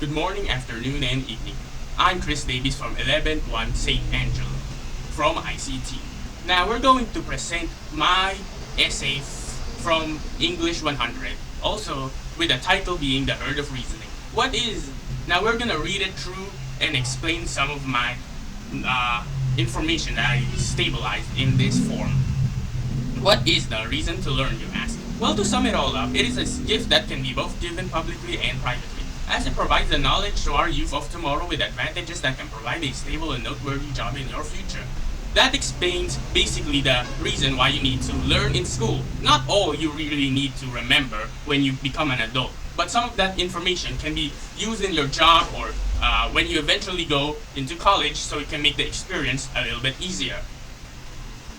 Good morning, afternoon, and evening. I'm Chris Davies from 11-1 St. Angelo from ICT. Now we're going to present my essay from English 100, also with the title being The Herd of Reasoning. Now we're gonna read it through and explain some of my information that I stabilized in this form. What is the reason to learn, you ask? Well, to sum it all up, it is a gift that can be both given publicly and privately, as it provides the knowledge to our youth of tomorrow with advantages that can provide a stable and noteworthy job in your future. That explains basically the reason why you need to learn in school. Not all you really need to remember when you become an adult, but some of that information can be used in your job or when you eventually go into college, so it can make the experience a little bit easier.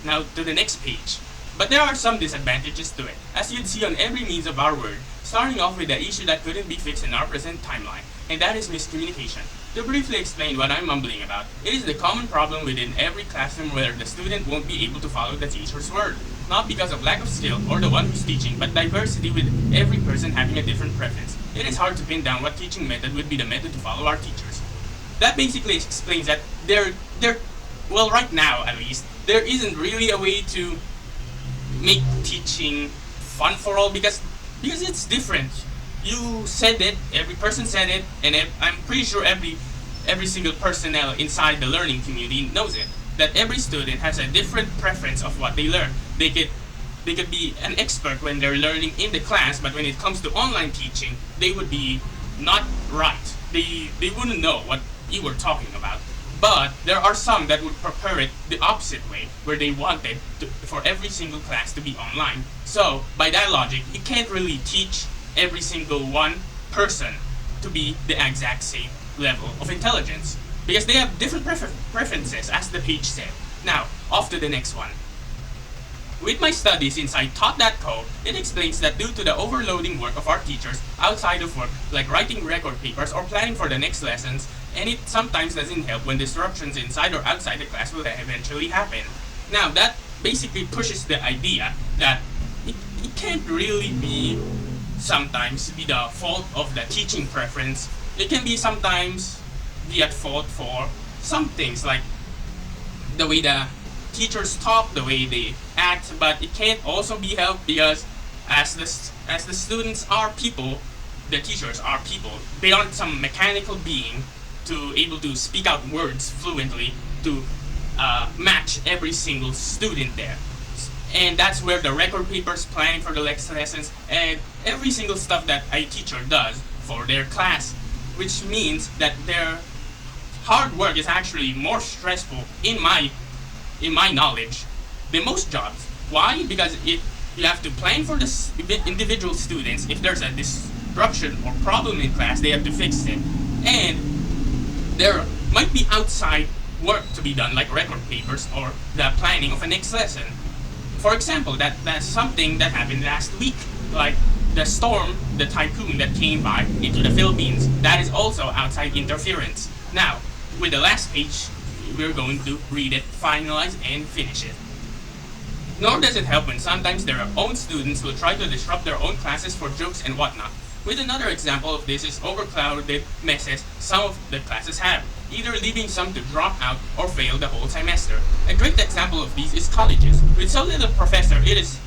Now to the next page. But there are some disadvantages to it, as you'd see on every means of our word, starting off with the issue that couldn't be fixed in our present timeline, and that is miscommunication. To briefly explain what I'm mumbling about, it is the common problem within every classroom where the student won't be able to follow the teacher's word, not because of lack of skill or the one who's teaching, but diversity with every person having a different preference. It is hard to pin down what teaching method would be the method to follow our teachers. That basically explains that well, right now at least, there isn't really a way to make teaching fun for all because it's different. You said it, every person said it, and I'm pretty sure every single personnel inside the learning community knows it, that every student has a different preference of what they learn. They could be an expert when they're learning in the class, but when it comes to online teaching, they would be not right. They wouldn't know what you were talking about. But there are some that would prefer it the opposite way, where they wanted for every single class to be online. So, by that logic, you can't really teach every single one person to be the exact same level of intelligence, because they have different preferences, as the page said. Now, off to the next one. With my studies inside Taught.co, it explains that due to the overloading work of our teachers outside of work, like writing record papers or planning for the next lessons, and it sometimes doesn't help when disruptions inside or outside the class will eventually happen. Now, that basically pushes the idea that it can't really be sometimes be the fault of the teaching preference. It can be sometimes be at fault for some things, like the way the teachers talk, the way they act, but it can't also be helped because as the students are people, the teachers are people. They aren't some mechanical being to able to speak out words fluently to match every single student there. And that's where the record papers, planning for the next lessons, and every single stuff that a teacher does for their class, which means that their hard work is actually more stressful in my knowledge than most jobs. Why? Because you have to plan for the individual students. If there's a disruption or problem in class, they have to fix it. And there might be outside work to be done, like record papers or the planning of a next lesson. For example, that's something that happened last week, like the storm, the typhoon that came by into the Philippines. That is also outside interference. Now, with the last page, we're going to read it, finalize, and finish it. Nor does it help when sometimes their own students will try to disrupt their own classes for jokes and whatnot. With another example of this is overcrowded messes some of the classes have, either leaving some to drop out or fail the whole semester. A great example of these is colleges. With so little professor, it is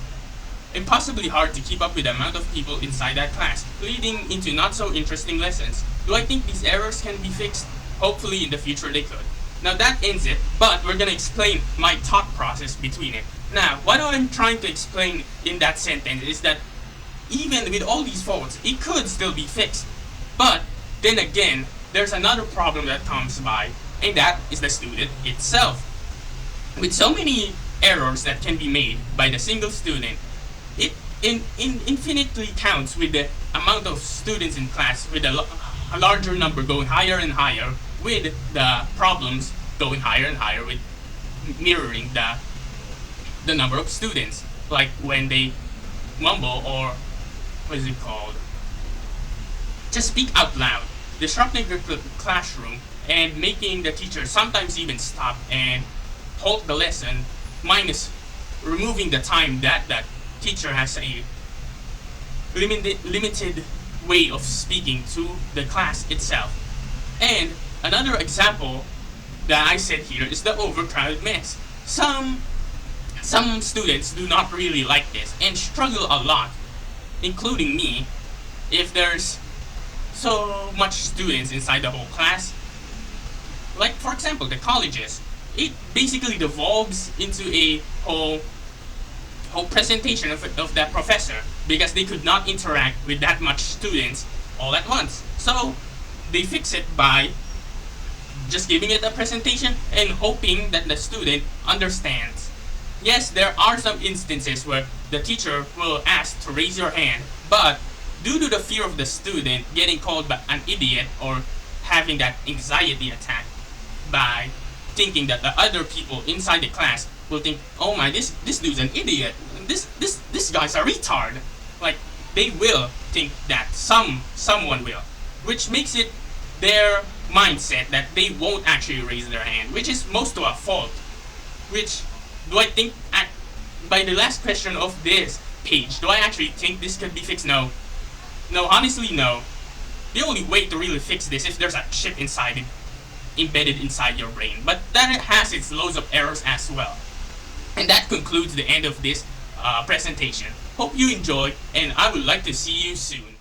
impossibly hard to keep up with the amount of people inside that class, leading into not so interesting lessons. Do I think these errors can be fixed? Hopefully in the future they could. Now that ends it, but we're gonna explain my thought process between it. Now, what I'm trying to explain in that sentence is that even with all these faults, it could still be fixed. But then again, there's another problem that comes by, and that is the student itself. With so many errors that can be made by the single student, it infinitely counts with the amount of students in class, with a larger number going higher and higher, with the problems going higher and higher, with mirroring the number of students. Like when they mumble or what is it called? Just speak out loud, disrupting the classroom and making the teacher sometimes even stop and halt the lesson, minus removing the time that that teacher has a limited way of speaking to the class itself. And another example that I said here is the overcrowded mess. Some students do not really like this and struggle a lot, including me, if there's so much students inside the whole class. Like for example, the colleges, it basically devolves into a whole presentation of that professor because they could not interact with that much students all at once. So they fix it by just giving it a presentation and hoping that the student understands. Yes, there are some instances where the teacher will ask to raise your hand, but due to the fear of the student getting called an idiot or having that anxiety attack by thinking that the other people inside the class will think, oh my, this dude's an idiot, this guy's a retard. Like, they will think that someone will, which makes it their mindset that they won't actually raise their hand, which is most to a fault. Which, do I think, by the last question of this page, do I actually think this can be fixed? No. No, honestly, no. The only way to really fix this is if there's a chip inside it, embedded inside your brain. But that has its loads of errors as well. And that concludes the end of this presentation. Hope you enjoyed, and I would like to see you soon.